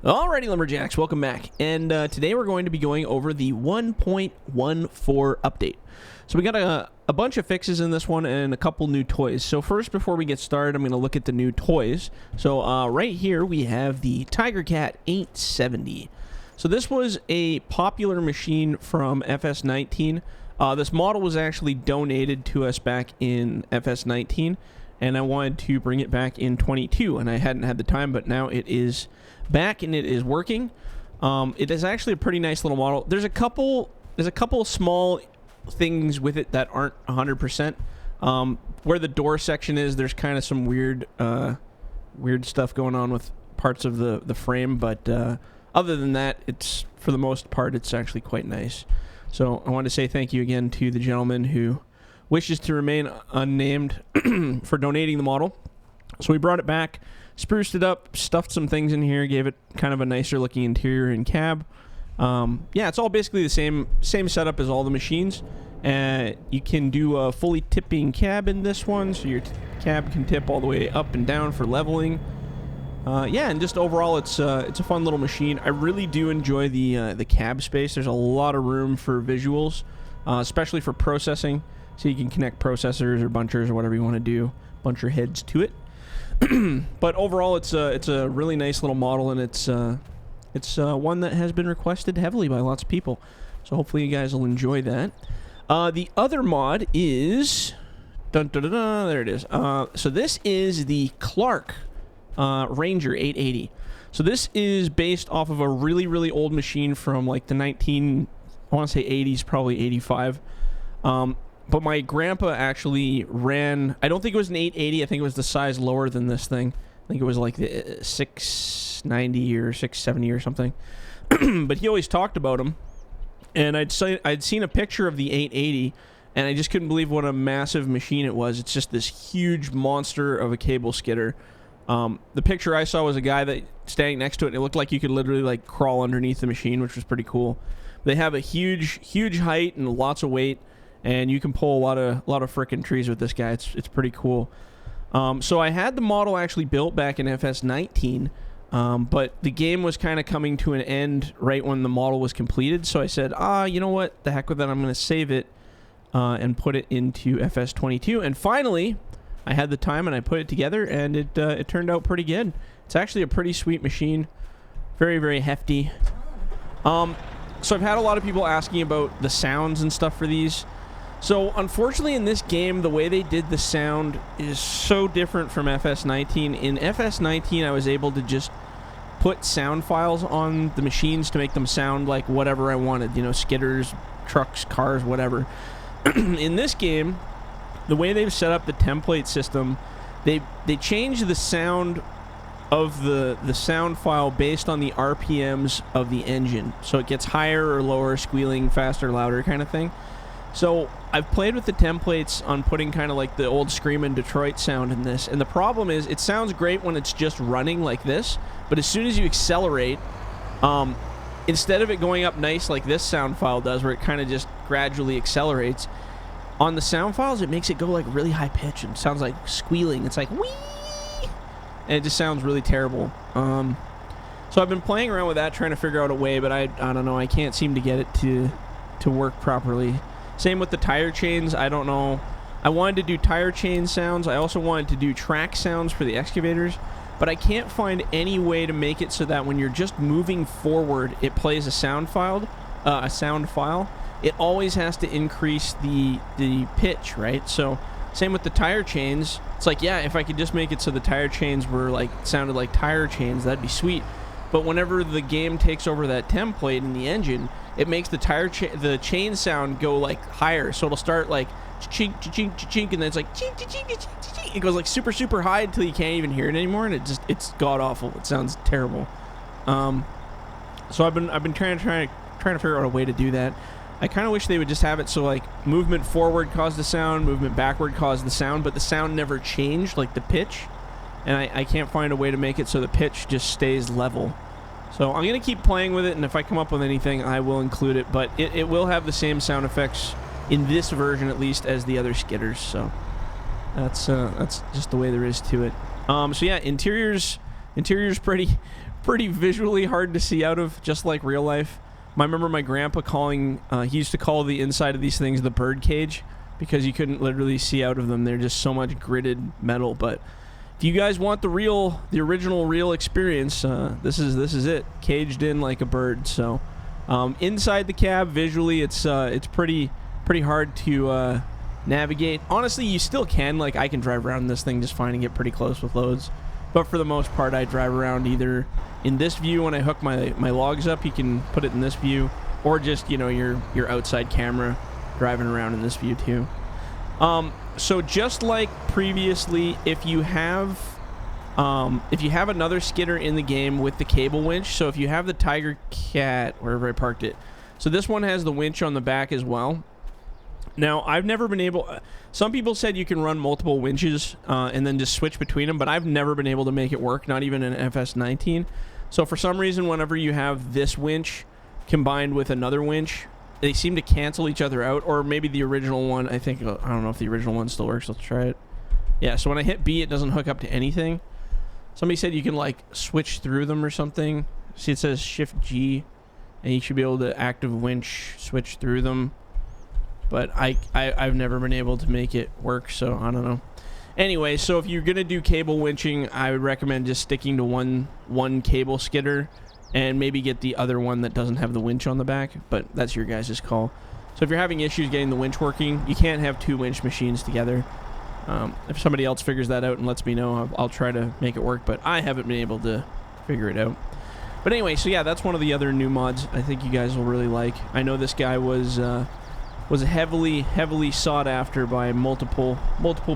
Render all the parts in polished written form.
Alrighty, Lumberjacks, welcome back. And today we're going to be going over the 1.14 update. So we got a bunch of fixes in this one and a couple new toys. So first, before we get started, I'm going to look at the new toys. So right here we have the Tiger Cat 870. So this was a popular machine from FS19. This model was actually donated to us back in FS19, and I wanted to bring it back in 22, and I hadn't had the time, but now it is back and it is working. It is actually a pretty nice little model. There's a couple small things with it that aren't 100%. Where the door section is, there's kind of some weird stuff going on with parts of the frame, but other than that, it's, for the most part, it's actually quite nice. So I want to say thank you again to the gentleman who wishes to remain unnamed for donating the model. So we brought it back, spruced it up, stuffed some things in here, gave it kind of a nicer looking interior and cab. Yeah, it's all basically the same setup as all the machines. You can do a fully tipping cab in this one, so your cab can tip all the way up and down for leveling. Yeah, and just overall, it's a fun little machine. I really do enjoy the cab space. There's a lot of room for visuals, especially for processing. So you can connect processors or bunchers or whatever you want to do, bunch your heads to it. But overall, it's a really nice little model, and it's one that has been requested heavily by lots of people. So hopefully you guys will enjoy that. The other mod is there it is. So this is the Clark Ranger 880. So this is based off of a really old machine from like the I want to say 80s, probably 85. But my grandpa actually ran, I don't think it was an 880, I think it was the size lower than this thing. I think it was like the 690 or 670 or something. But he always talked about them. And I'd seen a picture of the 880, and I just couldn't believe what a massive machine it was. It's just this huge monster of a cable skidder. The picture I saw was a guy that standing next to it, and it looked like you could literally like crawl underneath the machine, which was pretty cool. They have a huge height and lots of weight. And you can pull a lot of frickin' trees with this guy. It's pretty cool. So I had the model actually built back in FS19, but the game was kind of coming to an end right when the model was completed. So I said, you know what? The heck with that. I'm going to save it and put it into FS22. And finally, I had the time and I put it together, and it turned out pretty good. It's actually a pretty sweet machine. Very hefty. So I've had a lot of people asking about the sounds and stuff for these. So, unfortunately, in this game, the way they did the sound is so different from FS19. In FS19, I was able to just put sound files on the machines to make them sound like whatever I wanted. You know, skidders, trucks, cars, whatever. In this game, the way they've set up the template system, they change the sound of the sound file based on the RPMs of the engine. So it gets higher or lower, squealing, faster, louder kind of thing. So I've played with the templates on putting kind of like the old Screamin' Detroit sound in this, and the problem is it sounds great when it's just running like this, but as soon as you accelerate, instead of it going up nice like this sound file does, where it kind of just gradually accelerates, on the sound files it makes it go like really high pitch and sounds like squealing. It's like whee, and it just sounds really terrible. So I've been playing around with that, trying to figure out a way, but I don't know, I can't seem to get it to work properly. Same with the tire chains. I don't know. I wanted to do tire chain sounds. I also wanted to do track sounds for the excavators, but I can't find any way to make it so that when you're just moving forward, it plays a sound file. It always has to increase the pitch, right? So same with the tire chains. It's like, yeah, if I could just make it so the tire chains were like sounded like tire chains, that'd be sweet. But whenever the game takes over that template in the engine, it makes the chain sound go like higher. So it'll start like chink, chink, chink, and then it's like chink, chink, chink, chink. It goes like super high until you can't even hear it anymore, and it's god awful. It sounds terrible. So I've been trying to figure out a way to do that. I kind of wish they would just have it so like movement forward caused the sound, movement backward caused the sound, but the sound never changed, like the pitch. And I can't find a way to make it so the pitch just stays level. So I'm going to keep playing with it, and if I come up with anything, I will include it. But it will have the same sound effects in this version, at least, as the other skidders. So that's just the way there is to it. So yeah, interior's pretty pretty visually hard to see out of, just like real life. I remember my grandpa calling, he used to call the inside of these things the bird cage because you couldn't literally see out of them. They're just so much gritted metal. But if you guys want the original real experience, this is it. Caged in like a bird. So inside the cab, visually, it's pretty hard to navigate. Honestly, you still can. Like, I can drive around this thing just fine and get pretty close with loads. But for the most part, I drive around either in this view when I hook my logs up. You can put it in this view, or just, you know, your outside camera driving around in this view too. So just like previously, if you have another skidder in the game with the cable winch, so if you have the Tiger Cat, wherever I parked it, so this one has the winch on the back as well. Now, I've never been able... Some people said you can run multiple winches and then just switch between them, but I've never been able to make it work, not even in FS19. So for some reason, whenever you have this winch combined with another winch, they seem to cancel each other out, or maybe the original one, I think... I don't know if the original one still works. Let's try it. Yeah, so when I hit B, it doesn't hook up to anything. Somebody said you can, like, switch through them or something. See, it says Shift G, and you should be able to active winch switch through them. But I've never been able to make it work, so I don't know. Anyway, so if you're gonna do cable winching, I would recommend just sticking to one cable skidder, and maybe get the other one that doesn't have the winch on the back. But that's your guys' call. So if you're having issues getting the winch working, you can't have two winch machines together. If somebody else figures that out and lets me know, I'll try to make it work. But I haven't been able to figure it out. But anyway, so yeah, that's one of the other new mods I think you guys will really like. I know this guy was heavily sought after by multiple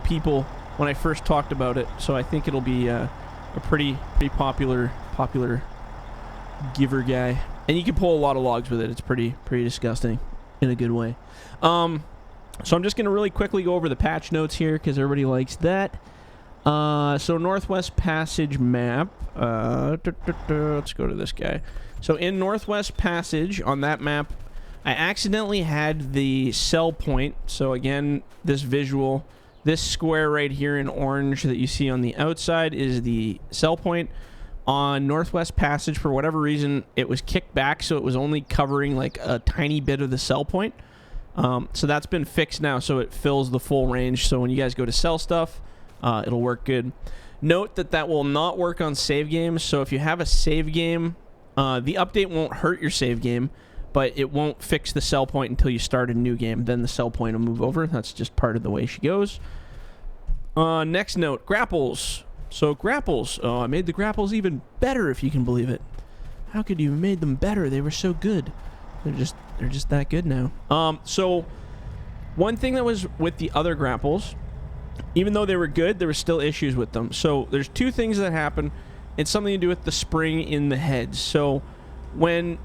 people when I first talked about it, so I think it'll be a pretty popular giver guy, and you can pull a lot of logs with it. It's pretty disgusting in a good way. So I'm just gonna really quickly go over the patch notes here because everybody likes that. So Northwest Passage map, let's go to this guy. So in Northwest Passage on that map, I accidentally had the sell point. So again, this visual, this square right here in orange that you see on the outside is the sell point. On Northwest Passage, for whatever reason, it was kicked back, so it was only covering like a tiny bit of the sell point. So that's been fixed now, so it fills the full range. So when you guys go to sell stuff, it'll work good. Note that will not work on save games. So if you have a save game, the update won't hurt your save game, but it won't fix the sell point until you start a new game. Then the sell point will move over. That's just part of the way she goes. Next note, grapples. So grapples. Oh, I made the grapples even better, if you can believe it. How could you have made them better? They were so good. They're just that good now. So one thing that was with the other grapples, even though they were good, there were still issues with them. So there's two things that happen. It's something to do with the spring in the heads. So when...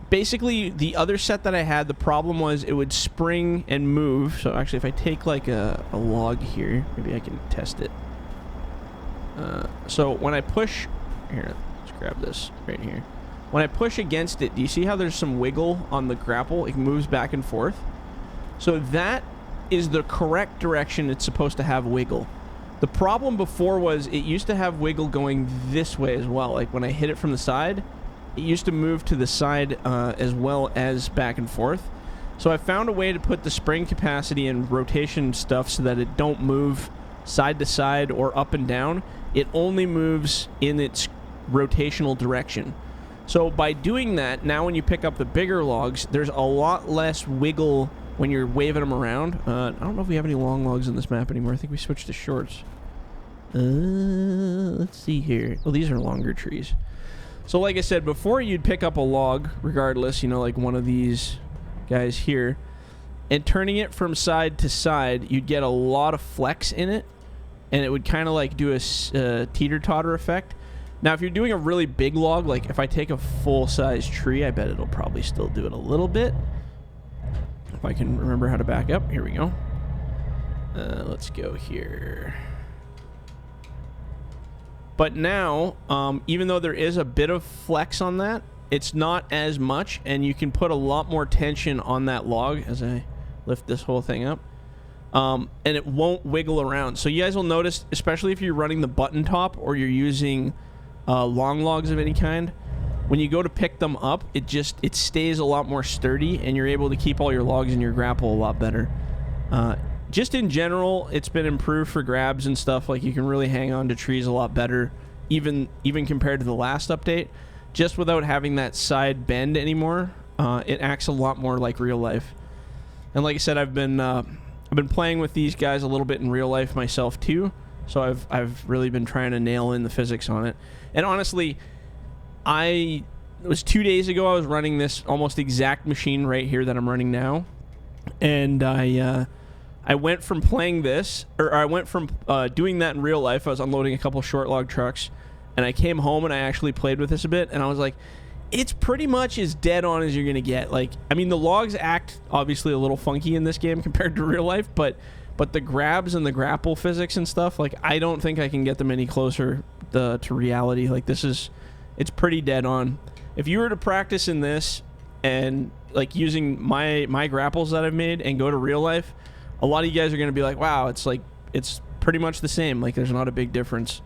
Basically, the other set that I had, the problem was it would spring and move. So actually, if I take like a log here, maybe I can test it. So when I push... Here, let's grab this right here. When I push against it, do you see how there's some wiggle on the grapple? It moves back and forth. So that is the correct direction it's supposed to have wiggle. The problem before was it used to have wiggle going this way as well. Like when I hit it from the side... It used to move to the side as well as back and forth. So I found a way to put the spring capacity and rotation stuff so that it don't move side to side or up and down. It only moves in its rotational direction. So by doing that, now when you pick up the bigger logs, there's a lot less wiggle when you're waving them around. I don't know if we have any long logs in this map anymore. I think we switched to shorts. Let's see here. Oh, these are longer trees. So like I said, before you'd pick up a log, regardless, you know, like one of these guys here, and turning it from side to side, you'd get a lot of flex in it, and it would kind of like do a teeter-totter effect. Now, if you're doing a really big log, like if I take a full-size tree, I bet it'll probably still do it a little bit. If I can remember how to back up. Here we go. Let's go here. But now, even though there is a bit of flex on that, it's not as much, and you can put a lot more tension on that log as I lift this whole thing up. And it won't wiggle around. So you guys will notice, especially if you're running the button top or you're using long logs of any kind, when you go to pick them up, it stays a lot more sturdy, and you're able to keep all your logs in your grapple a lot better. Just in general, it's been improved for grabs and stuff. Like, you can really hang on to trees a lot better, even compared to the last update. Just without having that side bend anymore, it acts a lot more like real life. And like I said, I've been playing with these guys a little bit in real life myself too. So I've really been trying to nail in the physics on it. And honestly, it was 2 days ago I was running this almost exact machine right here that I'm running now, and I went from playing this, or I went from doing that in real life. I was unloading a couple short log trucks, and I came home and I actually played with this a bit, and I was like, it's pretty much as dead on as you're gonna get. Like, I mean, the logs act obviously a little funky in this game compared to real life, but the grabs and the grapple physics and stuff, like, I don't think I can get them any closer to reality. Like, it's pretty dead on. If you were to practice in this and like using my grapples that I've made and go to real life, a lot of you guys are gonna be like, wow, it's pretty much the same. Like, there's not a big difference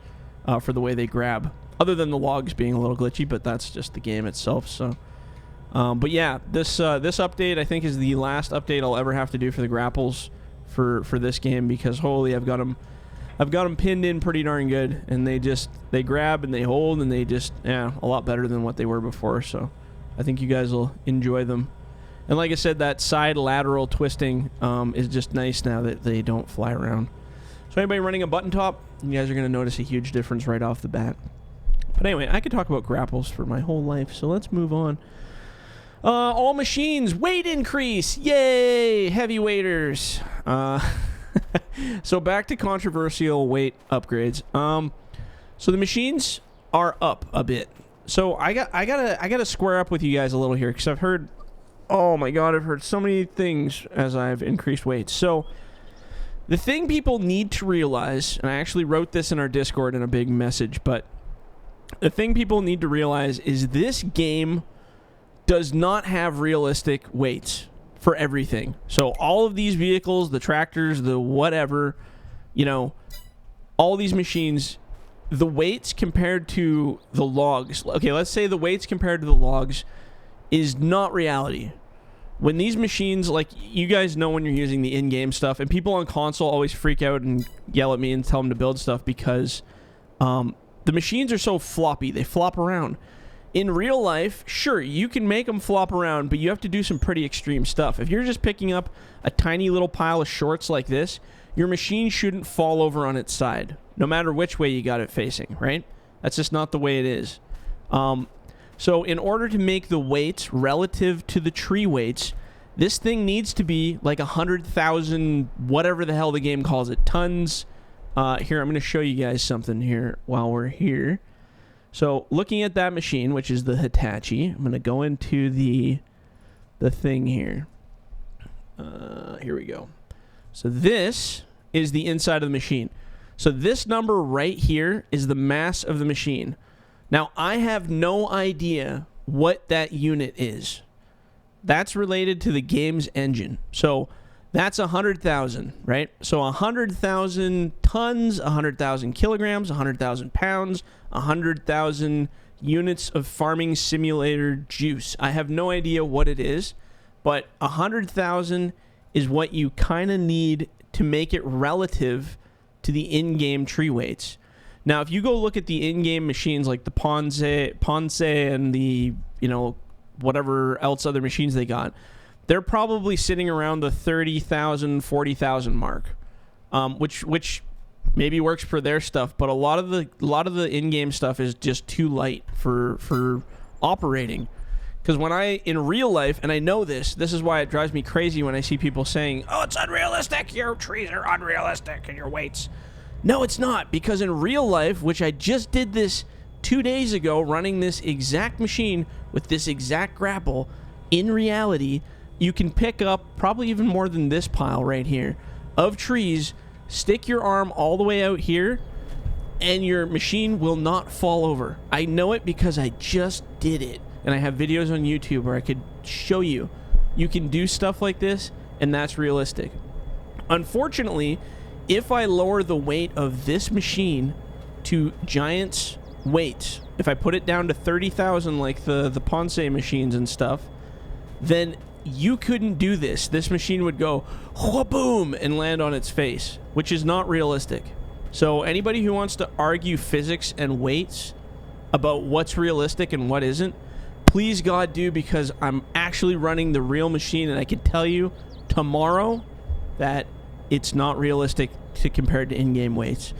for the way they grab, other than the logs being a little glitchy, but that's just the game itself. So but yeah, this update I think is the last update I'll ever have to do for the grapples for this game, because holy, I've got them pinned in pretty darn good, and they grab and they hold, and a lot better than what they were before. So I think you guys will enjoy them. And like I said, that side lateral twisting is just nice now that they don't fly around. So anybody running a button top, you guys are going to notice a huge difference right off the bat. But anyway, I could talk about grapples for my whole life, so let's move on. All machines, weight increase. Yay, heavyweighters. So back to controversial weight upgrades. So the machines are up a bit. So I gotta square up with you guys a little here, because I've heard, oh my god, I've heard so many things as I've increased weights. So the thing people need to realize, and I actually wrote this in our Discord in a big message, but the thing people need to realize is this game does not have realistic weights for everything. So all of these vehicles, the tractors, the whatever, all these machines, the weights compared to the logs. Okay, let's say the weights compared to the logs is not reality. When these machines, like, you guys know when you're using the in-game stuff, and people on console always freak out and yell at me and tell them to build stuff because the machines are so floppy. They flop around. In real life, sure, you can make them flop around, but you have to do some pretty extreme stuff. If you're just picking up a tiny little pile of shorts like this, your machine shouldn't fall over on its side, no matter which way you got it facing, right? That's just not the way it is. So in order to make the weights relative to the tree weights, this thing needs to be like 100,000, whatever the hell the game calls it, tons. Here, I'm going to show you guys something here while we're here. So looking at that machine, which is the Hitachi, I'm going to go into the thing here. Here we go. So this is the inside of the machine. So this number right here is the mass of the machine. Now, I have no idea what that unit is. That's related to the game's engine. So that's 100,000, right? So 100,000 tons, 100,000 kilograms, 100,000 pounds, 100,000 units of farming simulator juice. I have no idea what it is, but 100,000 is what you kind of need to make it relative to the in-game tree weights. Now, if you go look at the in-game machines like the Ponce and the, whatever else other machines they got, they're probably sitting around the 30,000, 40,000 mark, which maybe works for their stuff, but a lot of the in-game stuff is just too light for operating. Because in real life, and I know this is why it drives me crazy when I see people saying, oh, it's unrealistic, your trees are unrealistic and your weights. No, it's not, because in real life, which I just did this 2 days ago, running this exact machine with this exact grapple, in reality, you can pick up probably even more than this pile right here of trees, stick your arm all the way out here, and your machine will not fall over. I know it because I just did it, and I have videos on YouTube where I could show you. You can do stuff like this, and that's realistic. Unfortunately, if I lower the weight of this machine to Giant's weights, if I put it down to 30,000 like the Ponce machines and stuff, then you couldn't do this. This machine would go boom and land on its face, which is not realistic. So anybody who wants to argue physics and weights about what's realistic and what isn't, please God do, because I'm actually running the real machine and I can tell you tomorrow that it's not realistic to compare to in-game weights.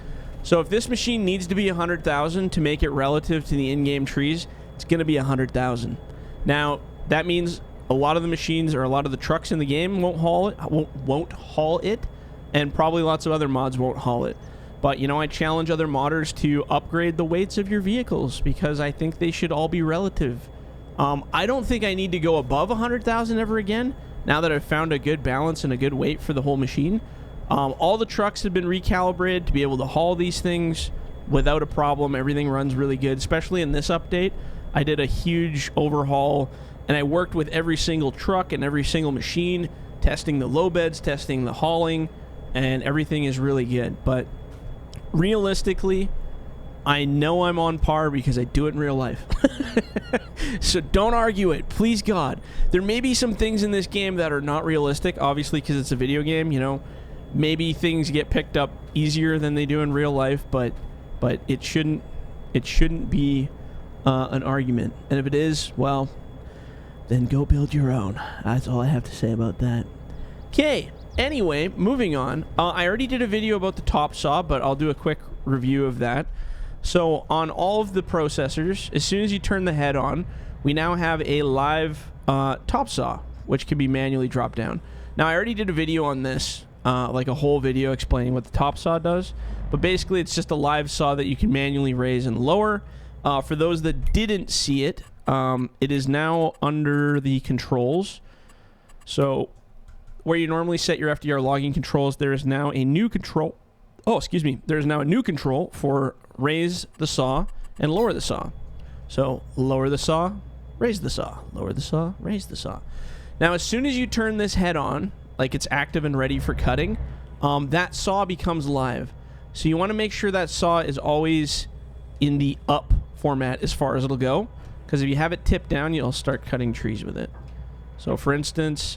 So if this machine needs to be 100,000 to make it relative to the in-game trees, it's going to be 100,000. Now, that means a lot of the machines or a lot of the trucks in the game won't haul it, and probably lots of other mods won't haul it. But, you know, I challenge other modders to upgrade the weights of your vehicles because I think they should all be relative. I don't think I need to go above 100,000 ever again, now that I've found a good balance and a good weight for the whole machine. All the trucks have been recalibrated to be able to haul these things without a problem. Everything runs really good, especially in this update. I did a huge overhaul, and I worked with every single truck and every single machine, testing the low beds, testing the hauling, and everything is really good. But realistically, I know I'm on par because I do it in real life. So don't argue it, please God. There may be some things in this game that are not realistic, obviously, because it's a video game, you know. Maybe things get picked up easier than they do in real life, but it shouldn't be an argument. And if it is, well, then go build your own. That's all I have to say about that. Okay, anyway, moving on. I already did a video about the top saw, but I'll do a quick review of that. So on all of the processors, as soon as you turn the head on, we now have a live top saw, which can be manually dropped down. Now, I already did a video on this, like a whole video explaining what the top saw does, but basically it's just a live saw that you can manually raise and lower. For those that didn't see it, it is now under the controls. So where you normally set your FDR logging controls, there is now a new control. Oh, excuse me. There's now a new control for raise the saw and lower the saw. So lower the saw, raise the saw, lower the saw, raise the saw. Now, as soon as you turn this head on, like it's active and ready for cutting, that saw becomes live. So you want to make sure that saw is always in the up format as far as it'll go, because if you have it tipped down, you'll start cutting trees with it. So for instance,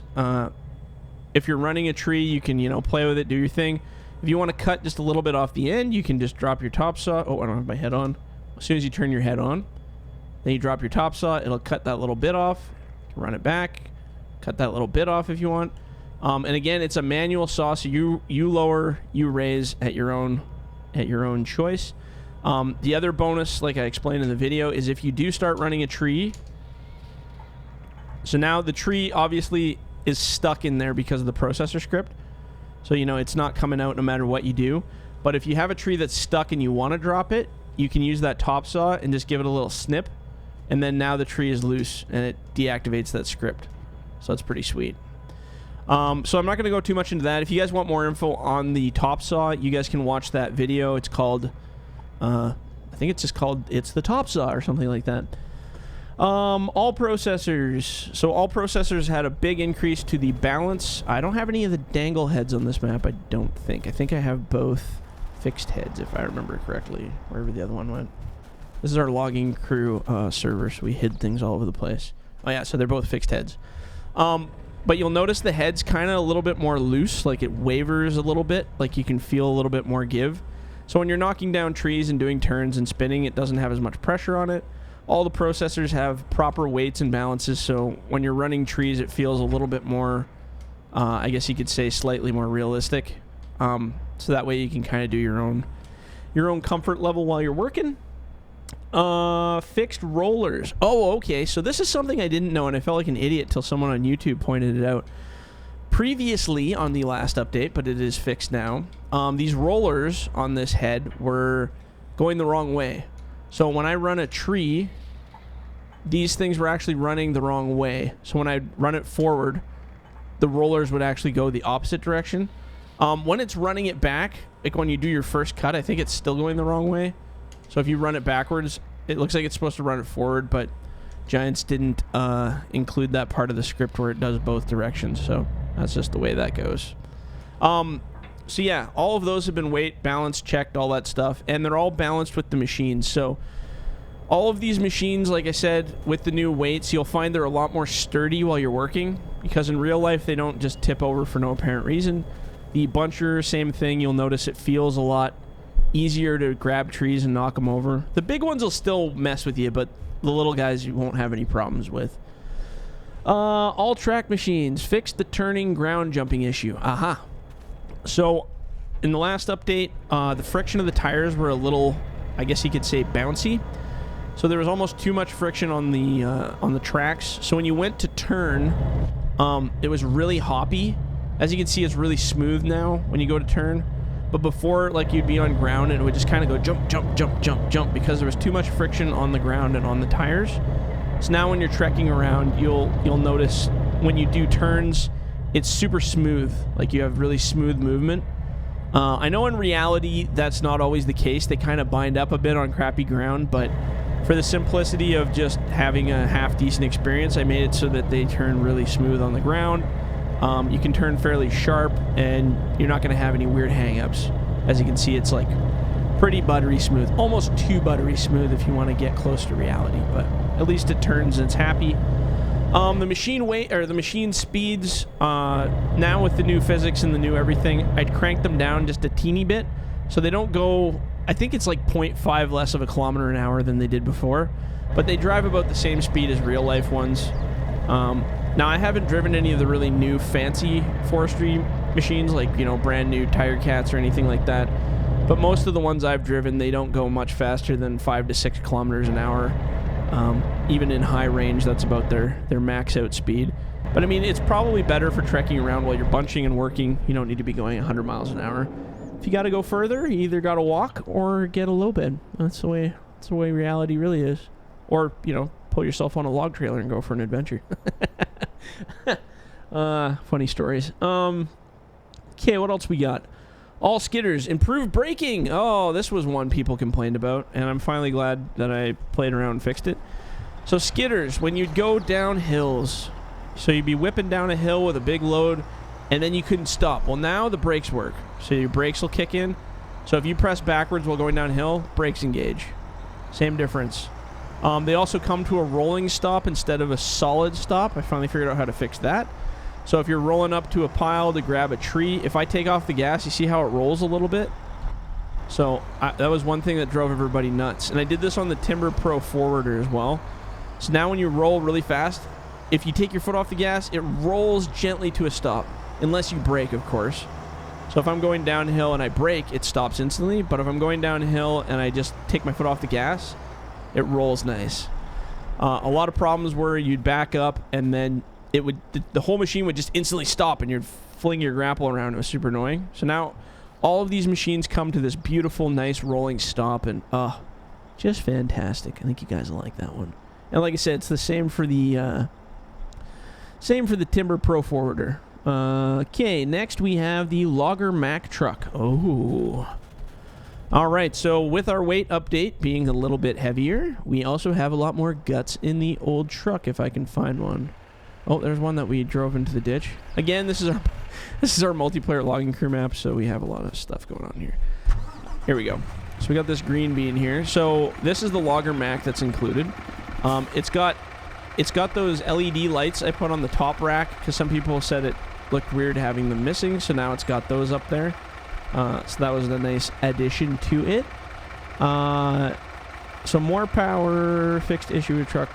if you're running a tree, you can, you know, play with it, do your thing. If you want to cut just a little bit off the end, you can just drop your top saw. Oh, I don't have my head on. As soon as you turn your head on, then you drop your top saw, it'll cut that little bit off, run it back, cut that little bit off if you want. And again, it's a manual saw, so you lower, you raise at your own choice. The other bonus, like I explained in the video, is if you do start running a tree. So now the tree obviously is stuck in there because of the processor script. So, you know, it's not coming out no matter what you do. But if you have a tree that's stuck and you want to drop it, you can use that top saw and just give it a little snip. And then now the tree is loose and it deactivates that script. So that's pretty sweet. So I'm not going to go too much into that. If you guys want more info on the top saw, you guys can watch that video. It's called, I think it's just called It's the Top Saw or something like that. All processors. So all processors had a big increase to the balance. I don't have any of the dangle heads on this map, I don't think. I think I have both fixed heads, if I remember correctly, wherever the other one went. This is our logging crew server, so we hid things all over the place. Oh yeah, so they're both fixed heads. But you'll notice the head's kind of a little bit more loose, like it wavers a little bit, like you can feel a little bit more give. So when you're knocking down trees and doing turns and spinning, it doesn't have as much pressure on it. All the processors have proper weights and balances, so when you're running trees, it feels a little bit more, I guess you could say slightly more realistic. So that way you can kind of do your own comfort level while you're working. Fixed rollers. Oh, okay. So this is something I didn't know, and I felt like an idiot till someone on YouTube pointed it out. Previously on the last update, but it is fixed now, these rollers on this head were going the wrong way. So when I run a tree, these things were actually running the wrong way. So when I run it forward, the rollers would actually go the opposite direction. When it's running it back, like when you do your first cut, I think it's still going the wrong way. So if you run it backwards, it looks like it's supposed to run it forward, but Giants didn't include that part of the script where it does both directions. So that's just the way that goes. So yeah, all of those have been weight, balance, checked, all that stuff, and they're all balanced with the machines. So All of these machines, like I said, with the new weights, you'll find they're a lot more sturdy while you're working, because in real life they don't just tip over for no apparent reason. The buncher, same thing. You'll notice it feels a lot easier to grab trees and knock them over. The big ones will still mess with you, but the little guys you won't have any problems with. All track machines fixed the turning ground jumping issue. Aha. So in the last update, the friction of the tires were a little, I guess you could say, bouncy. So there was almost too much friction on the tracks. So when you went to turn, it was really hoppy. As you can see, it's really smooth now when you go to turn. But before, like, you'd be on ground and it would just kind of go jump, jump, jump, jump, jump, because there was too much friction on the ground and on the tires. So now when you're trekking around, you'll notice when you do turns, it's super smooth. Like, you have really smooth movement. I know in reality that's not always the case. They kind of bind up a bit on crappy ground, but for the simplicity of just having a half-decent experience, I made it so that they turn really smooth on the ground. You can turn fairly sharp, and you're not going to have any weird hang-ups. As you can see, it's like pretty buttery smooth. Almost too buttery smooth if you want to get close to reality, but at least it turns and it's happy. The machine weight, or the machine speeds, now with the new physics and the new everything, I'd crank them down just a teeny bit, so they don't go, I think it's like 0.5 less of a kilometer an hour than they did before, but they drive about the same speed as real life ones. Now, I haven't driven any of the really new fancy forestry machines, like, you know, brand new Tire Cats or anything like that. But most of the ones I've driven, they don't go much faster than 5 to 6 kilometers an hour. Even in high range, that's about their max out speed. But I mean, it's probably better for trekking around while you're bunching and working. You don't need to be going 100 miles an hour. If you got to go further, you either got to walk or get a low bed. That's the way reality really is. Or, you know, pull yourself on a log trailer and go for an adventure. Funny stories. Okay, what else we got? All skidders, improved braking. Oh, this was one people complained about, and I'm finally glad that I played around and fixed it. So skidders, when you'd go down hills, so you'd be whipping down a hill with a big load, and then you couldn't stop. Well, now the brakes work, so your brakes will kick in. So if you press backwards while going downhill, brakes engage. Same difference. They also come to a rolling stop instead of a solid stop. I finally figured out how to fix that. So if you're rolling up to a pile to grab a tree, if I take off the gas, you see how it rolls a little bit? So that was one thing that drove everybody nuts. And I did this on the Timber Pro Forwarder as well. So now when you roll really fast, if you take your foot off the gas, it rolls gently to a stop. Unless you brake, of course. So if I'm going downhill and I brake, it stops instantly. But if I'm going downhill and I just take my foot off the gas, it rolls nice. A lot of problems were you'd back up and then it would the whole machine would just instantly stop and you'd fling your grapple around. It was super annoying. So now all of these machines come to this beautiful, nice rolling stop, and just fantastic. I think you guys will like that one. And like I said, it's the same for the Timber Pro Forwarder. Okay, next we have the Logger Mack truck. Oh. All right, so with our weight update being a little bit heavier, we also have a lot more guts in the old truck, if I can find one. Oh, there's one that we drove into the ditch. Again, this is our multiplayer logging crew map, so we have a lot of stuff going on here. Here we go. So we got this green bean here. So this is the Logger Mack that's included. It's got those LED lights I put on the top rack because some people said it looked weird having them missing, so now it's got those up there. So that was a nice addition to it. So more power, fixed issue with truck,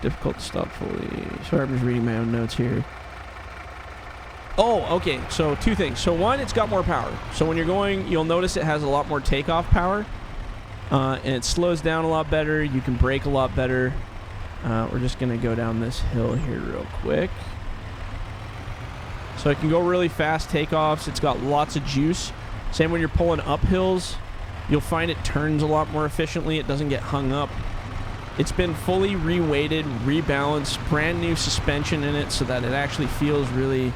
difficult to stop fully. Sorry, I'm just reading my own notes here. Oh, okay, so two things. So one, it's got more power. So when you're going, you'll notice it has a lot more takeoff power. And it slows down a lot better. You can brake a lot better. We're just going to go down this hill here real quick. So it can go really fast takeoffs. It's got lots of juice. Same when you're pulling up hills. You'll find it turns a lot more efficiently. It doesn't get hung up. It's been fully reweighted, rebalanced, brand new suspension in it so that it actually feels really,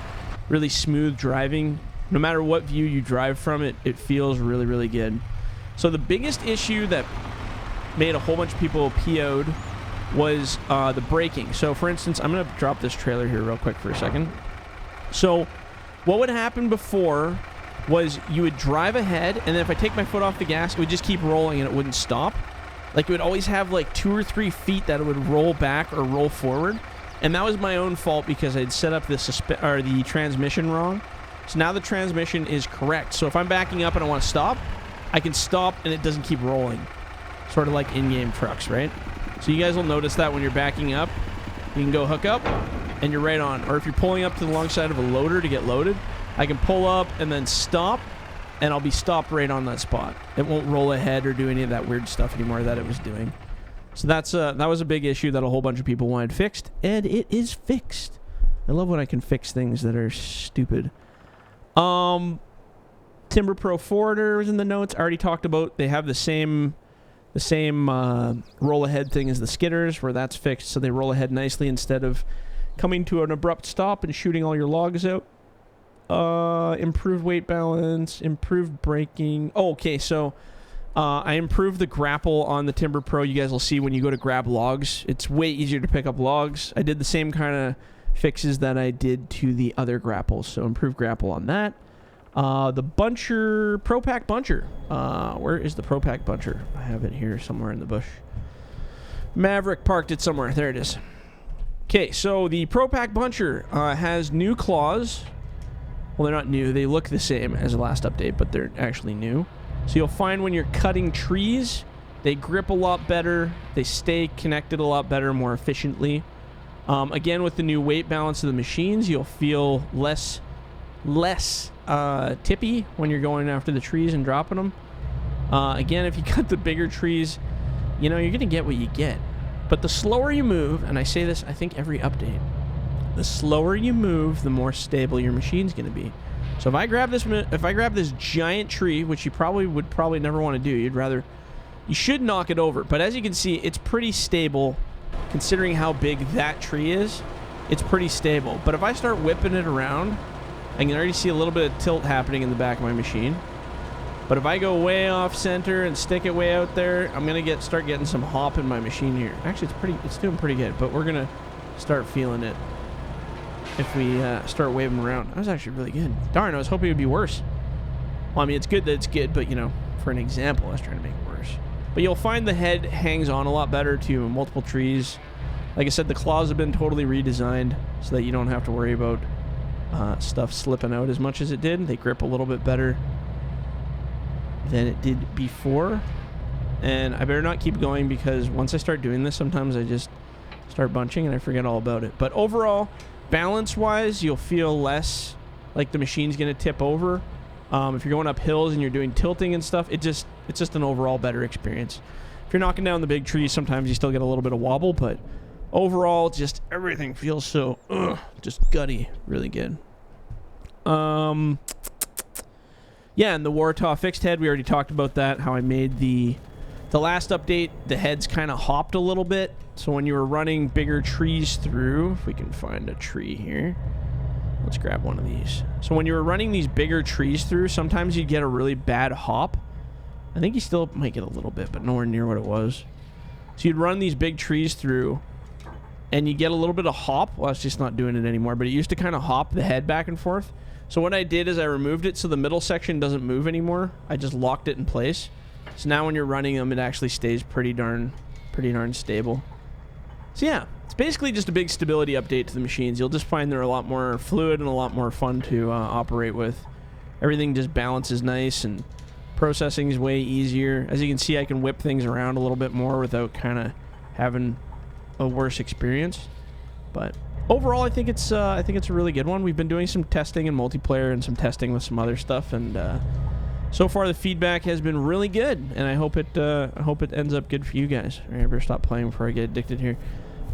really smooth driving. No matter what view you drive from it, it feels really, really good. So the biggest issue that made a whole bunch of people PO'd was the braking. So for instance, I'm going to drop this trailer here real quick for a second. So what would happen before was you would drive ahead, and then if I take my foot off the gas, it would just keep rolling and it wouldn't stop. Like, it would always have like 2 or 3 feet that it would roll back or roll forward. And that was my own fault because I'd set up the transmission wrong. So now the transmission is correct. So if I'm backing up and I want to stop, I can stop and it doesn't keep rolling. Sort of like in-game trucks, right? So you guys will notice that when you're backing up, you can go hook up and you're right on. Or if you're pulling up to the long side of a loader to get loaded, I can pull up and then stop, and I'll be stopped right on that spot. It won't roll ahead or do any of that weird stuff anymore that it was doing. So that was a big issue that a whole bunch of people wanted fixed, and it is fixed. I love when I can fix things that are stupid. Timber Pro forwarders in the notes. I already talked about. They have the same roll ahead thing as the skidders, where that's fixed, so they roll ahead nicely instead of coming to an abrupt stop and shooting all your logs out. Improved weight balance, improved braking. Oh, okay, so I improved the grapple on the Timber Pro. You guys will see when you go to grab logs, it's way easier to pick up logs. I did the same kind of fixes that I did to the other grapples, so improved grapple on that. The buncher, Pro Pack buncher. Where is the Pro Pack buncher? I have it here somewhere in the bush. Maverick parked it somewhere. There it is. Okay, so the Pro Pack buncher has new claws. Well, they're not new. They look the same as the last update, but they're actually new. So you'll find when you're cutting trees, they grip a lot better. They stay connected a lot better, more efficiently. Again, with the new weight balance of the machines, you'll feel less tippy when you're going after the trees and dropping them. Again, if you cut the bigger trees, you know, you're going to get what you get. But the slower you move, and I say this, I think, every update, the slower you move, the more stable your machine's going to be. So if I grab this giant tree, which you would probably never want to do, you should knock it over. But as you can see, it's pretty stable considering how big that tree is. It's pretty stable. But if I start whipping it around, I can already see a little bit of tilt happening in the back of my machine. But if I go way off center and stick it way out there, I'm gonna start getting some hop in my machine here. Actually, it's doing pretty good, but we're gonna start feeling it if we start waving around. That was actually really good. Darn, I was hoping it would be worse. Well, I mean, it's good that it's good, but, you know, for an example, I was trying to make it worse. But you'll find the head hangs on a lot better to multiple trees. Like I said, the claws have been totally redesigned so that you don't have to worry about stuff slipping out as much as it did. They grip a little bit better than it did before. And I better not keep going because once I start doing this, sometimes I just start bunching and I forget all about it. But overall, balance-wise, you'll feel less like the machine's going to tip over. If you're going up hills and you're doing tilting and stuff, it's just an overall better experience. If you're knocking down the big trees, sometimes you still get a little bit of wobble, but overall, just everything feels so just gutty, really good. Yeah, and the Wartaw fixed head, we already talked about that, how I made the last update, the heads kind of hopped a little bit. So when you were running bigger trees through, if we can find a tree here, let's grab one of these. So when you were running these bigger trees through, sometimes you'd get a really bad hop. I think you still might get a little bit, but nowhere near what it was. So you'd run these big trees through, and you get a little bit of hop. Well, it's just not doing it anymore, but it used to kind of hop the head back and forth. So what I did is I removed it so the middle section doesn't move anymore. I just locked it in place. So now when you're running them, it actually stays pretty darn stable. So yeah, it's basically just a big stability update to the machines. You'll just find they're a lot more fluid and a lot more fun to operate with. Everything just balances nice and processing is way easier. As you can see, I can whip things around a little bit more without kind of having a worse experience. But overall, I think it's a really good one. We've been doing some testing in multiplayer and some testing with some other stuff, and so far the feedback has been really good. And I hope it ends up good for you guys. All right, I better stop playing before I get addicted here.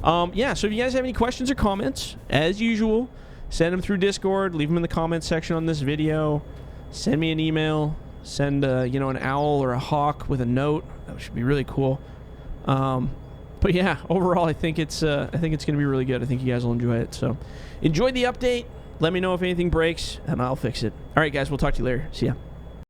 Yeah. So if you guys have any questions or comments, as usual, send them through Discord. Leave them in the comments section on this video. Send me an email. Send an owl or a hawk with a note. That should be really cool. But yeah, overall, I think it's going to be really good. I think you guys will enjoy it. So enjoy the update. Let me know if anything breaks, and I'll fix it. All right, guys, we'll talk to you later. See ya.